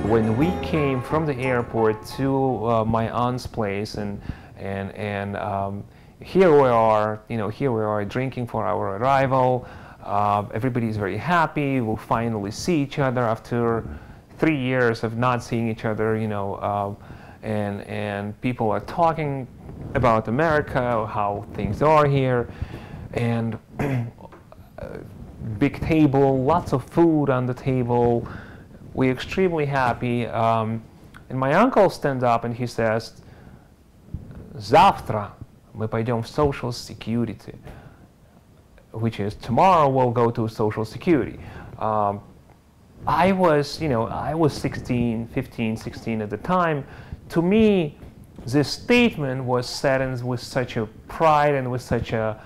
When we came from the airport to my aunt's place, and here we are, here we are drinking for our arrival. Everybody is very happy. We'll finally see each other after 3 years of not seeing each other, and people are talking about America, how things are here, and big table, lots of food on the table. We're extremely happy. And my uncle stands up and he says, "Завтра мы пойдем в Social Security," which is tomorrow we'll go to Social Security. I was 16, 15, 16 at the time. To me, this statement was said with such a pride and with such a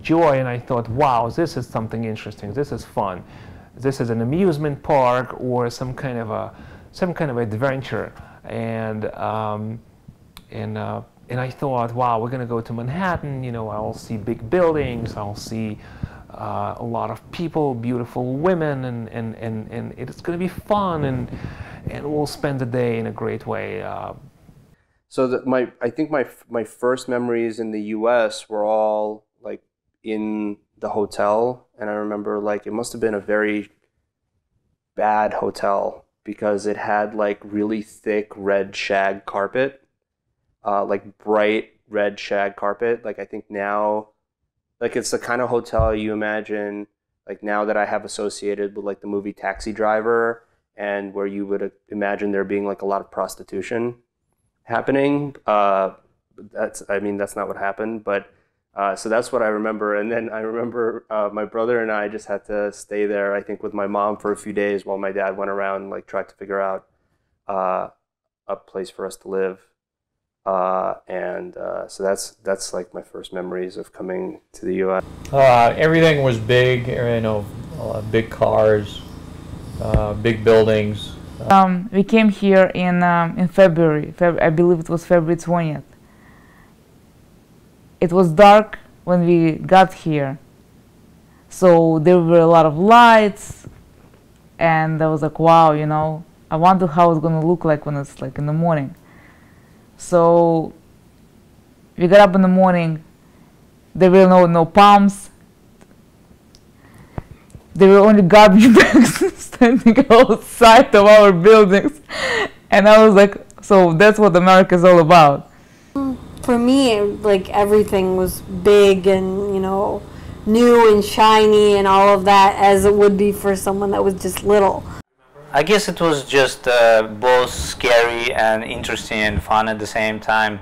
joy, and I thought, wow, this is something interesting. This is fun. This is an amusement park or some kind of adventure, and I thought, wow, we're gonna go to Manhattan. I'll see big buildings. I'll see a lot of people, beautiful women, and it's gonna be fun, and we'll spend the day in a great way. So I think my first memories in the U.S. were all like in the hotel, and I remember like it must have been a very bad hotel because it had like really thick red shag carpet, like bright red shag carpet. Like I think now, like it's the kind of hotel you imagine like now that I have associated with like the movie Taxi Driver, and where you would imagine there being like a lot of prostitution happening. That's not what happened, but so that's what I remember. And then I remember my brother and I just had to stay there, I think, with my mom for a few days while my dad went around and like tried to figure out a place for us to live. So that's like my first memories of coming to the U.S. Everything was big, big cars, big buildings. We came here in February. I believe it was February 20th. It was dark when we got here, so there were a lot of lights, and I was like, wow, I wonder how it's gonna look like when it's like in the morning. So we got up in the morning. There were no pumps. There were only garbage bags standing outside of our buildings. And I was like, so that's what America is all about. For me, like everything was big and, new and shiny and all of that, as it would be for someone that was just little. I guess it was just both scary and interesting and fun at the same time,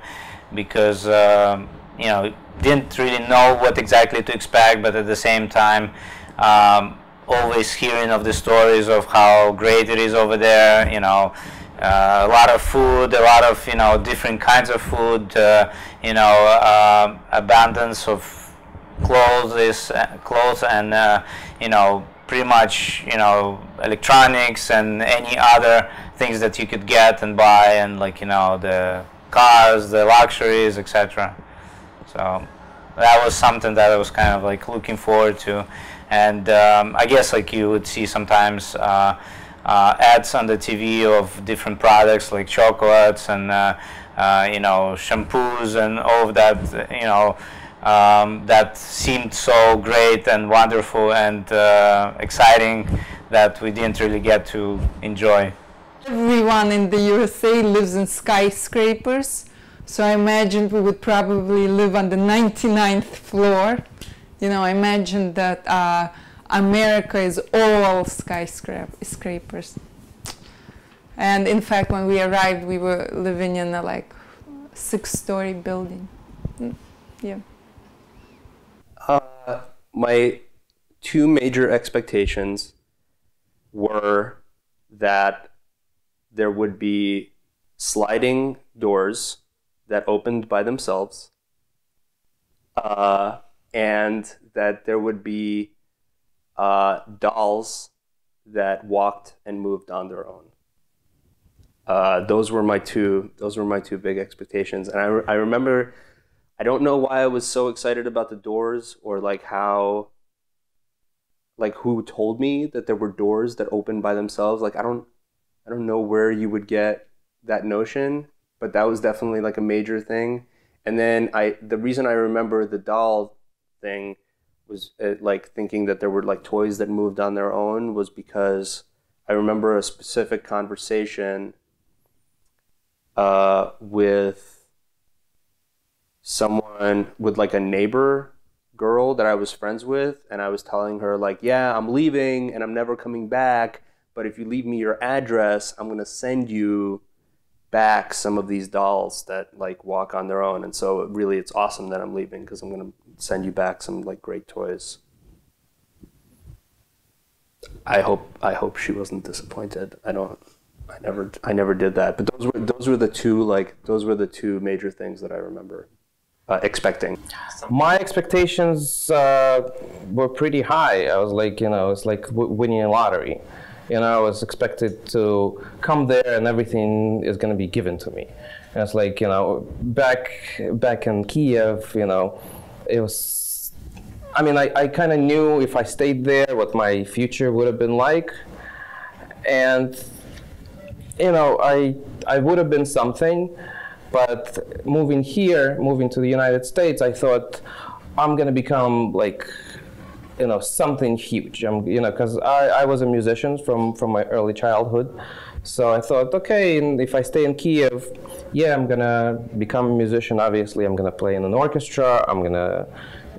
because, didn't really know what exactly to expect, but at the same time, always hearing of the stories of how great it is over there, a lot of food, a lot of, different kinds of food, abundance of clothes and, pretty much, electronics and any other things that you could get and buy, and like, the cars, the luxuries, etc. So that was something that I was kind of like looking forward to. And I guess like you would see sometimes ads on the TV of different products like chocolates and shampoos and all of that, that seemed so great and wonderful and exciting that we didn't really get to enjoy. Everyone in the USA lives in skyscrapers, so I imagined we would probably live on the 99th floor. I imagined that America is all skyscrapers. And in fact, when we arrived, we were living in a like 6-story building. Yeah. My two major expectations were that there would be sliding doors that opened by themselves, and that there would be dolls that walked and moved on their own. Those were my two big expectations, and I remember. I don't know why I was so excited about the doors, or like how, like who told me that there were doors that opened by themselves. Like I don't I don't know where you would get that notion, but that was definitely like a major thing. And then the reason I remember the doll thing was like thinking that there were like toys that moved on their own was because I remember a specific conversation with someone, with like a neighbor girl that I was friends with, and I was telling her like, yeah, I'm leaving and I'm never coming back, but if you leave me your address, I'm gonna send you back some of these dolls that like walk on their own. And so really it's awesome that I'm leaving because I'm gonna send you back some like great toys. I hope she wasn't disappointed. I never did that. But those were the two major things that I remember expecting. My expectations were pretty high. I was like, it's like winning a lottery. I was expected to come there and everything is going to be given to me. And it's like, back in Kiev, it was, I kind of knew if I stayed there what my future would have been like. And, I would have been something, but moving to the United States, I thought I'm going to become like, something huge. Because I was a musician from my early childhood. So I thought, okay, and if I stay in Kiev, yeah, I'm gonna become a musician. Obviously, I'm gonna play in an orchestra. I'm gonna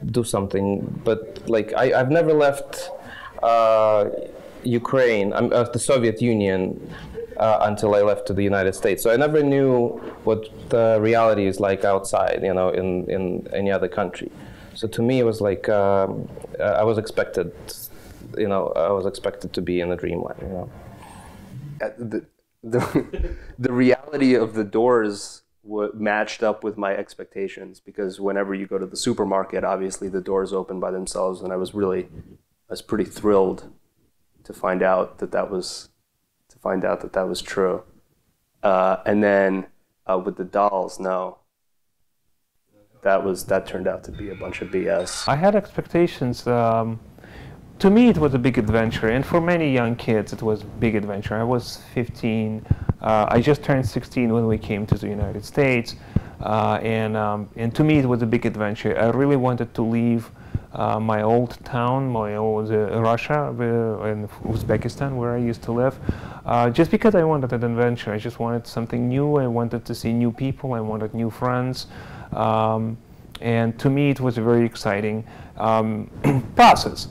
do something. But like, I've never left Ukraine, the Soviet Union, until I left to the United States. So I never knew what the reality is like outside, in any other country. So to me, it was like I was expected, to be in a dreamland. The reality of the doors matched up with my expectations, because whenever you go to the supermarket, obviously the doors open by themselves, and I was pretty thrilled to find out that was true. And then with the dolls, no. That turned out to be a bunch of BS. I had expectations. To me, it was a big adventure, and for many young kids, it was a big adventure. I was 15. I just turned 16 when we came to the United States, and to me, it was a big adventure. I really wanted to leave my old town, my old Russia, in Uzbekistan, where I used to live, just because I wanted an adventure. I just wanted something new. I wanted to see new people. I wanted new friends. And to me, it was a very exciting process.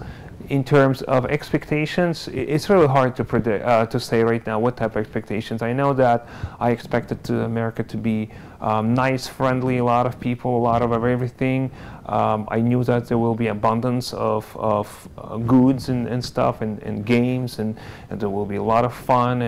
In terms of expectations, it's really hard to predict, to say right now what type of expectations. I know that I expected America to be nice, friendly, a lot of people, a lot of everything. I knew that there will be abundance of goods and stuff and games, and there will be a lot of fun,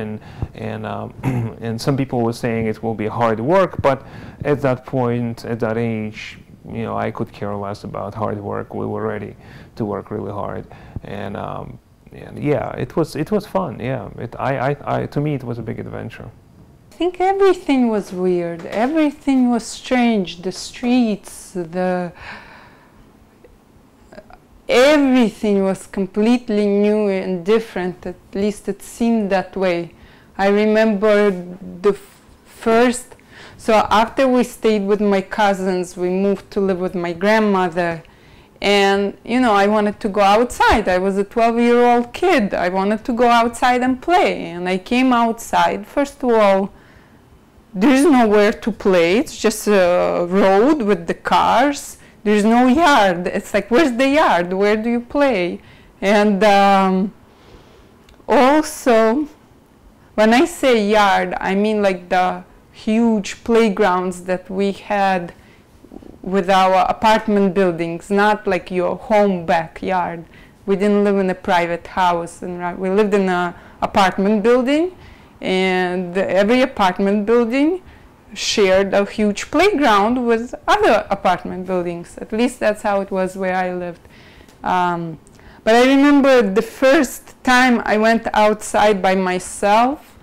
and some people were saying it will be hard work, but at that point, at that age, I could care less about hard work. We were ready to work really hard, and yeah, it was fun. Yeah, to me, it was a big adventure. I think everything was weird. Everything was strange. The streets, everything was completely new and different. At least it seemed that way. I remember the first. So after we stayed with my cousins, we moved to live with my grandmother. And, I wanted to go outside. I was a 12-year-old kid. I wanted to go outside and play. And I came outside. First of all, there's nowhere to play. It's just a road with the cars. There's no yard. It's like, where's the yard? Where do you play? And also, when I say yard, I mean like the huge playgrounds that we had with our apartment buildings, not like your home backyard. We didn't live in a private house, and we lived in an apartment building, and every apartment building shared a huge playground with other apartment buildings. At least that's how it was where I lived. But I remember the first time I went outside by myself,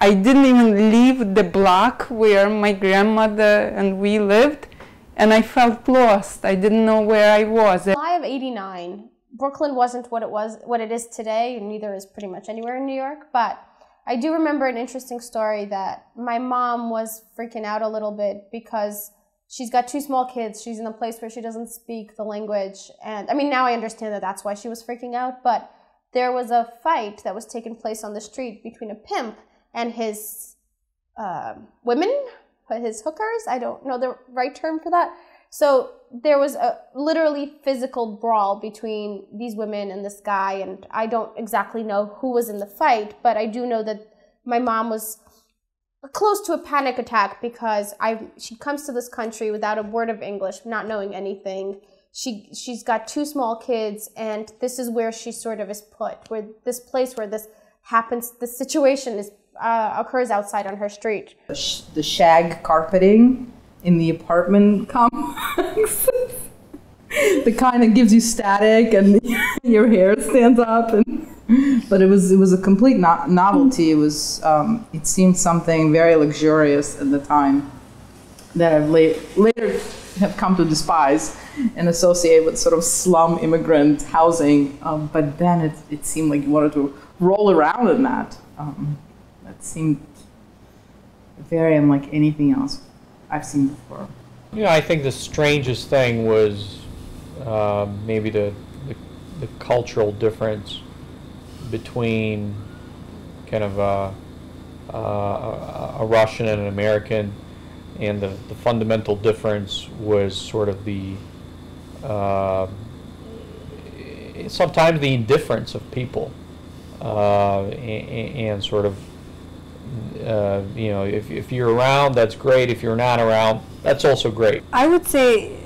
I didn't even leave the block where my grandmother and we lived, and I felt lost. I didn't know where I was. July of '89, Brooklyn wasn't what it is today, and neither is pretty much anywhere in New York, but I do remember an interesting story that my mom was freaking out a little bit because she's got 2 small kids. She's in a place where she doesn't speak the language. And I mean, now I understand that that's why she was freaking out. But there was a fight that was taking place on the street between a pimp and his women, his hookers. I don't know the right term for that. So there was a literally physical brawl between these women and this guy, and I don't exactly know who was in the fight, but I do know that my mom was close to a panic attack because she comes to this country without a word of English, not knowing anything. She's got 2 small kids, and this is where she sort of is put, where this place where this happens, this situation is occurs outside on her street. The shag carpeting in the apartment complex. The kind that gives you static and your hair stands up. But it was a complete novelty. It was it seemed something very luxurious at the time that I've later have come to despise and associate with sort of slum immigrant housing. But then it seemed like you wanted to roll around in that. That seemed very unlike anything else I've seen before. You know, I think the strangest thing was maybe the cultural difference between kind of a Russian and an American, and the fundamental difference was sort of the sometimes the indifference of people, and sort of you know, if you're around, that's great. If you're not around, that's also great. I would say,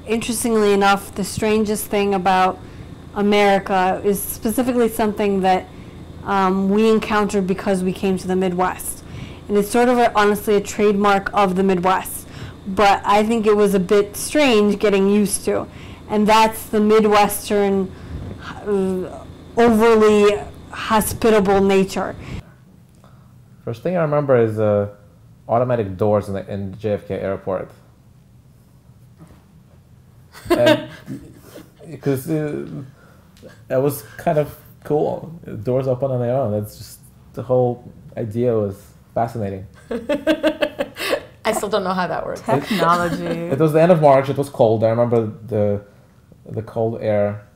interestingly enough, the strangest thing about America is specifically something that we encountered because we came to the Midwest. And it's sort of honestly a trademark of the Midwest. But I think it was a bit strange getting used to. And that's the Midwestern overly hospitable nature. First thing I remember is automatic doors in JFK airport. Because that was kind of cool. Doors open on their own. That's just, the whole idea was fascinating. I still don't know how that works. Technology. It was the end of March. It was cold. I remember the cold air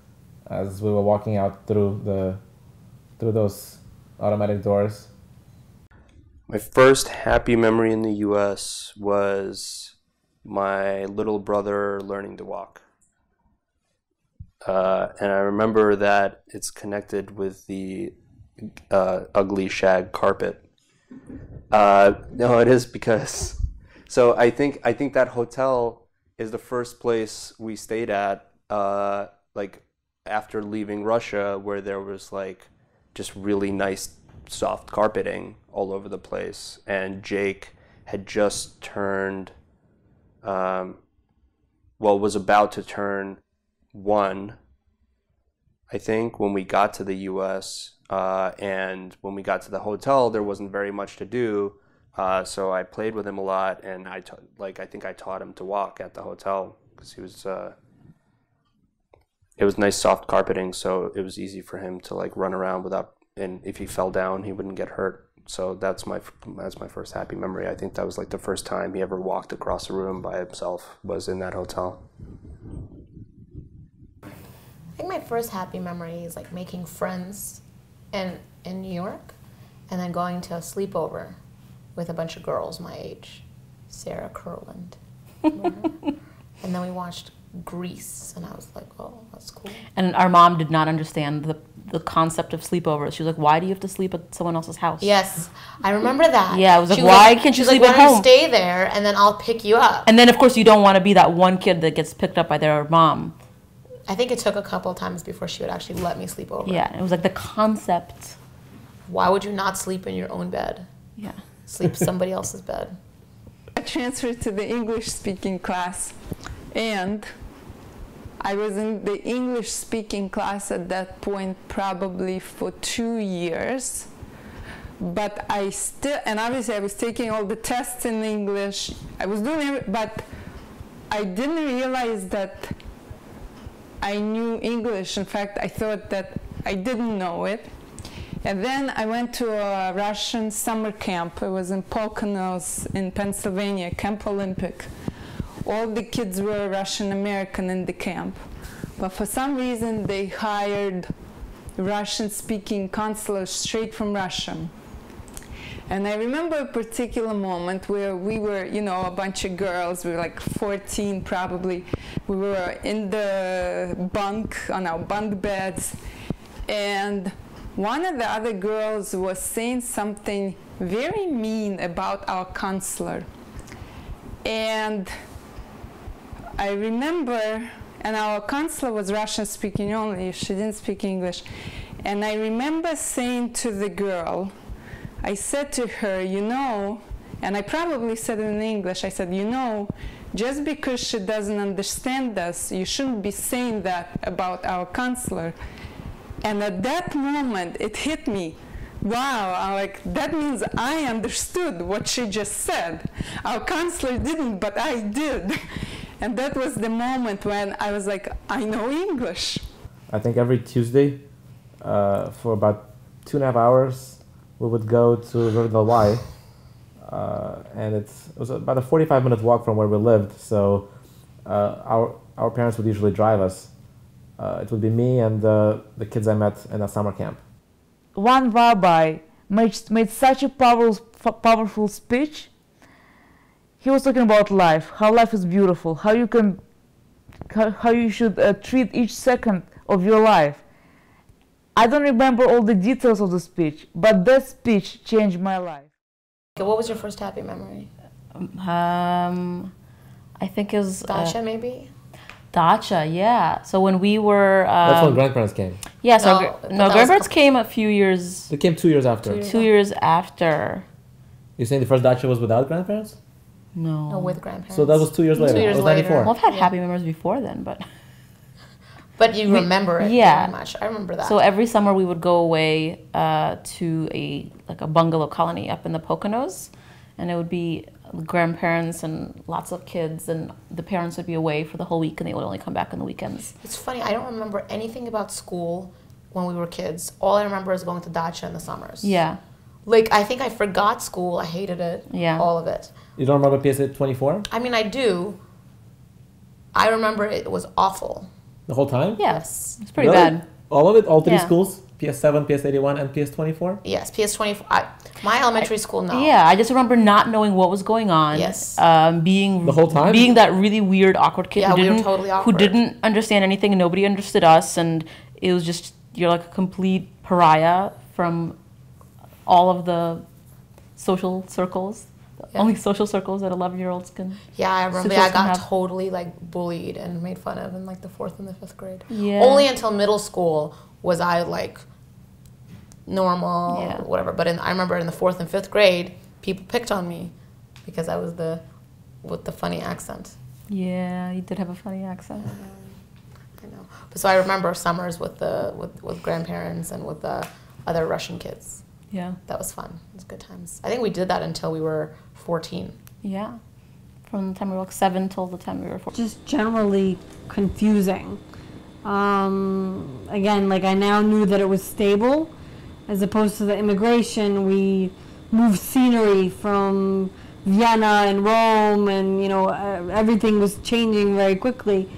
as we were walking out through those automatic doors. My first happy memory in the U.S. was my little brother learning to walk. And I remember that it's connected with the ugly shag carpet. No, it is because, so I think that hotel is the first place we stayed at, like after leaving Russia, where there was like just really nice soft carpeting all over the place. And Jake had just turned, was about to turn 1, I think, when we got to the U.S. And when we got to the hotel, there wasn't very much to do. So I played with him a lot, and I think I taught him to walk at the hotel because he was. It was nice soft carpeting, so it was easy for him to like run around without. And if he fell down, he wouldn't get hurt. So that's my first happy memory. I think that was like the first time he ever walked across a room by himself was in that hotel. I think my first happy memory is like making friends in New York, and then going to a sleepover with a bunch of girls my age, Sarah Kurland. And then we watched Grease, and I was like, oh, that's cool. And our mom did not understand the concept of sleepovers. She was like, why do you have to sleep at someone else's house? Yes, I remember that. Yeah, I was like, why can't you sleep at home? Stay there, and then I'll pick you up. And then, of course, you don't want to be that one kid that gets picked up by their mom. I think it took a couple of times before she would actually let me sleep over. Yeah, it was like the concept. Why would you not sleep in your own bed? Yeah. Sleep somebody else's bed. I transferred to the English-speaking class, and I was in the English-speaking class at that point probably for 2 years. But I still, and obviously I was taking all the tests in English. I was doing it, but I didn't realize that I knew English. In fact, I thought that I didn't know it. And then I went to a Russian summer camp. It was in Poconos in Pennsylvania, Camp Olympic. All the kids were Russian American in the camp. But for some reason, they hired Russian-speaking counselors straight from Russia. And I remember a particular moment where we were, you know, a bunch of girls, we were like 14 probably. We were in the bunk, on our bunk beds, and one of the other girls was saying something very mean about our counselor. And I remember, and our counselor was Russian speaking only, she didn't speak English. And I remember saying to the girl, I said to her, you know, and I probably said it in English, I said, you know, just because she doesn't understand us, you shouldn't be saying that about our counselor. And at that moment, it hit me. Wow, I'm like, that means I understood what she just said. Our counselor didn't, but I did. And that was the moment when I was like, I know English. I think every Tuesday, for about 2.5 hours, we would go to Riverdale Y, and it was about a 45-minute walk from where we lived. So our parents would usually drive us. It would be me and the kids I met in a summer camp. One rabbi made such a powerful speech. He was talking about life, how life is beautiful, how you should treat each second of your life. I don't remember all the details of the speech, but that speech changed my life. Okay, what was your first happy memory? I think it was Dacha, maybe? Dacha, yeah. So when we were... That's when grandparents came. Yeah, so grandparents came a few years... They came 2 years after. 2 years after. You're saying the first dacha was without grandparents? No. No, with grandparents. So that was 2 years later. 2 years later. 94. Well, I've had happy memories before then, but... But you remember it very much. I remember that. So every summer we would go away to a bungalow colony up in the Poconos, and it would be grandparents and lots of kids, and the parents would be away for the whole week, and they would only come back on the weekends. It's funny, I don't remember anything about school when we were kids. All I remember is going to dacha in the summers. Yeah. Like, I think I forgot school. I hated it. Yeah. All of it. You don't remember PSA 24? I mean, I do. I remember it was awful. The whole time? Yes. It's pretty bad. All of it? All three Yeah. schools? PS7, PS81, and PS24? Yes, PS24. My elementary school, no. Yeah, I just remember not knowing what was going on. Yes. Being the whole time, being that really weird, awkward kid we were totally awkward. who didn't understand anything, and nobody understood us, and it was just you're like a complete pariah from all of the social circles. Yeah. Only social circles that 11-year-olds can. Yeah, I remember I got totally like bullied and made fun of in like the 4th and the 5th grade. Yeah. Only until middle school was I like normal or whatever. But I remember in the 4th and 5th grade, people picked on me because I was with the funny accent. Yeah, you did have a funny accent. I know. So I remember summers with grandparents and with the other Russian kids. Yeah. That was fun. It was good times. I think we did that until we were 14. Yeah. From the time we were like 7 till the time we were 14. Just generally confusing. Again, like I now knew that it was stable, as opposed to the immigration. We moved scenery from Vienna and Rome, and everything was changing very quickly.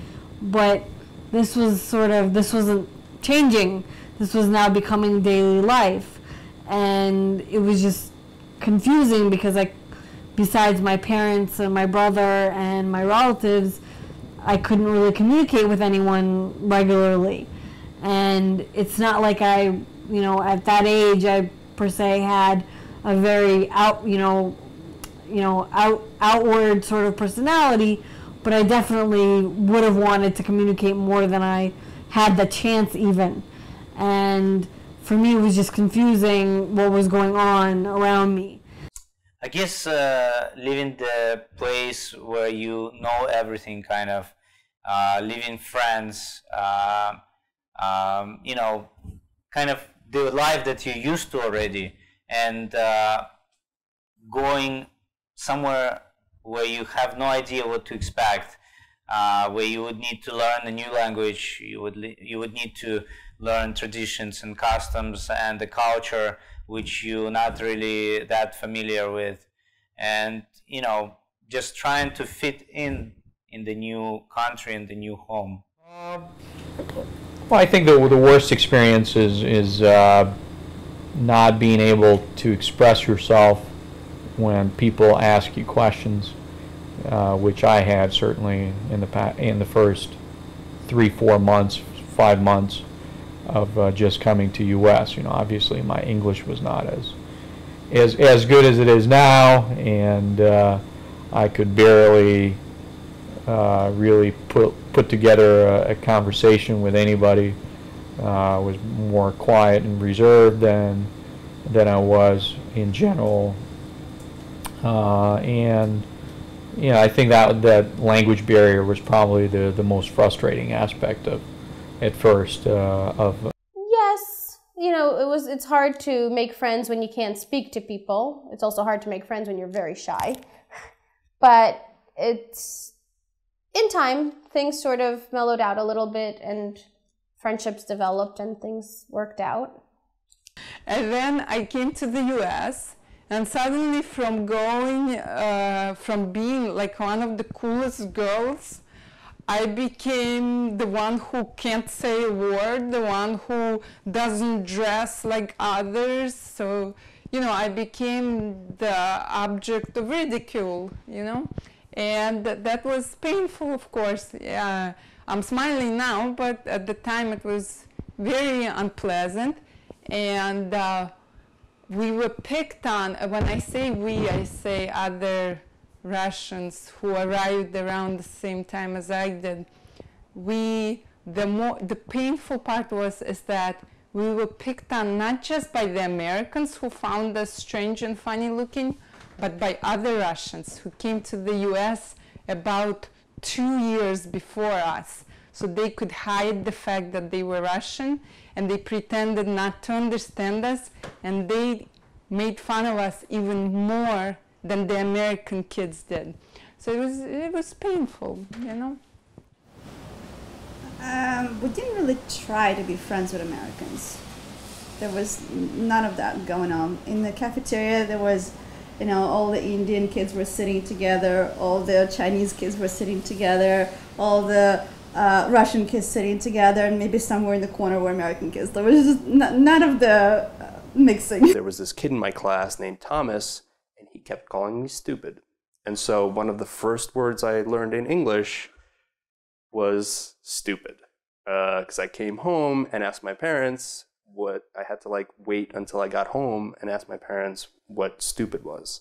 But this wasn't changing. This was now becoming daily life. And it was just confusing because besides my parents and my brother and my relatives, I couldn't really communicate with anyone regularly. And it's not like at that age I per se had a very outward sort of personality, but I definitely would have wanted to communicate more than I had the chance even. And for me, it was just confusing what was going on around me. I guess living the place where you know everything, kind of, living friends, kind of the life that you're used to already, and going somewhere where you have no idea what to expect. where you would need to learn a new language. You would need to learn traditions and customs and the culture which you're not really that familiar with, and just trying to fit in the new country and the new home. Well, I think the worst experience is not being able to express yourself when people ask you questions, which I had certainly in the first 3-4 months, 5 months of just coming to U.S. Obviously my English was not as good as it is now, and I could barely really put together a conversation with anybody. I was more quiet and reserved than I was in general, and I think that language barrier was probably the most frustrating aspect at first of. Yes, it's hard to make friends when you can't speak to people. It's also hard to make friends when you're very shy. But in time, things sort of mellowed out a little bit, and friendships developed, and things worked out. And then I came to the US, and suddenly from being like one of the coolest girls, I became the one who can't say a word, the one who doesn't dress like others. So, I became the object of ridicule, and that was painful, of course. I'm smiling now, but at the time it was very unpleasant. And we were picked on. When I say we, I say other Russians who arrived around the same time as I did. The painful part is that we were picked on not just by the Americans who found us strange and funny looking, but by other Russians who came to the US about 2 years before us. So they could hide the fact that they were Russian, and they pretended not to understand us, and they made fun of us even more than the American kids did. So it was painful, We didn't really try to be friends with Americans. There was none of that going on. In the cafeteria, there was, all the Indian kids were sitting together, all the Chinese kids were sitting together, all the Russian kids sitting together, and maybe somewhere in the corner were American kids. There was just none of the mixing. There was this kid in my class named Thomas, and he kept calling me stupid. And so one of the first words I learned in English was stupid. Because I came home and asked my parents what, I had to wait until I got home and ask my parents what stupid was.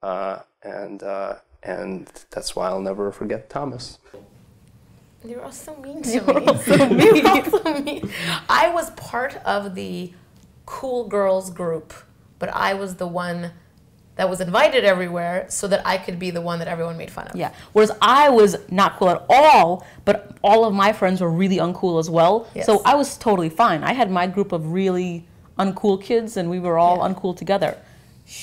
And that's why I'll never forget Thomas. They were all so mean to me. I was part of the cool girls group, but I was the one that was invited everywhere so that I could be the one that everyone made fun of. Yeah. Whereas I was not cool at all, but all of my friends were really uncool as well. Yes. So I was totally fine. I had my group of really uncool kids, and we were all uncool together.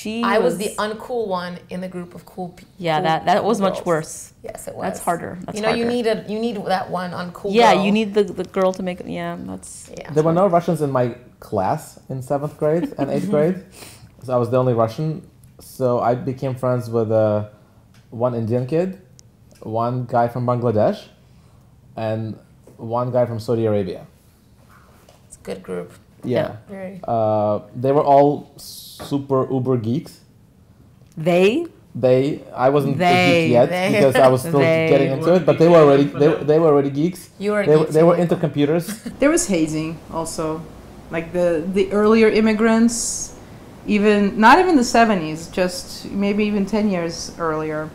I was the uncool one in the group of cool people. Yeah, that was much worse. Yes, it was. That's harder. That's harder. You need that one uncool girl. Yeah, you need the girl to make it. Yeah, that's. Yeah. There were no Russians in my class in 7th grade and 8th grade, so I was the only Russian. So I became friends with one Indian kid, one guy from Bangladesh, and one guy from Saudi Arabia. It's a good group. Yeah. They were all super uber geeks. I wasn't a geek yet because I was still getting into it, but they were already geeks. They were into computers. There was hazing also, like the earlier immigrants. Not even the 70s, just maybe even 10 years earlier,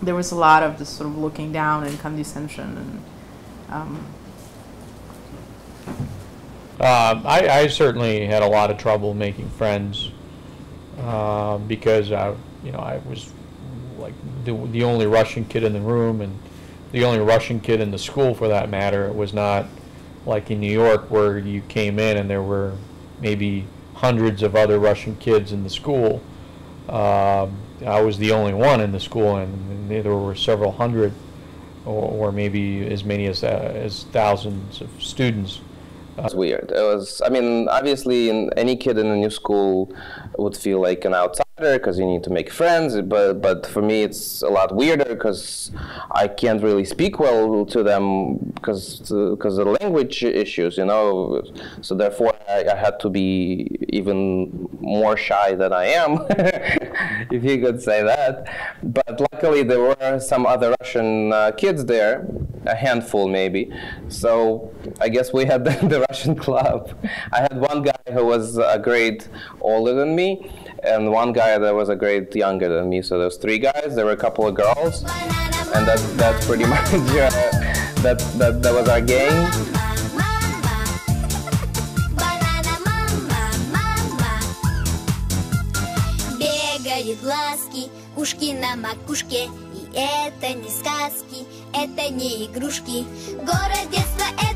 there was a lot of this sort of looking down and condescension. And I certainly had a lot of trouble making friends because I was like the only Russian kid in the room and the only Russian kid in the school for that matter. It was not like in New York where you came in and there were maybe hundreds of other Russian kids in the school. I was the only one in the school, and there were several hundred. or maybe as many as thousands of students. It's weird. It was, I mean, obviously, any kid in a new school would feel like an outsider because you need to make friends. But for me, it's a lot weirder because I can't really speak well to them because of the language issues, you know. So therefore, I had to be even more shy than I am, if you could say that. But luckily, there were some other Russian kids there, a handful maybe. So I guess we had the Russian club. I had one guy who was a grade older than me, and one guy that was a grade younger than me. So there's 3 guys. There were a couple of girls, and that's pretty much that was our gang. Бегают глазки, ушки на макушке, и это не сказки, это не игрушки. Город детства — это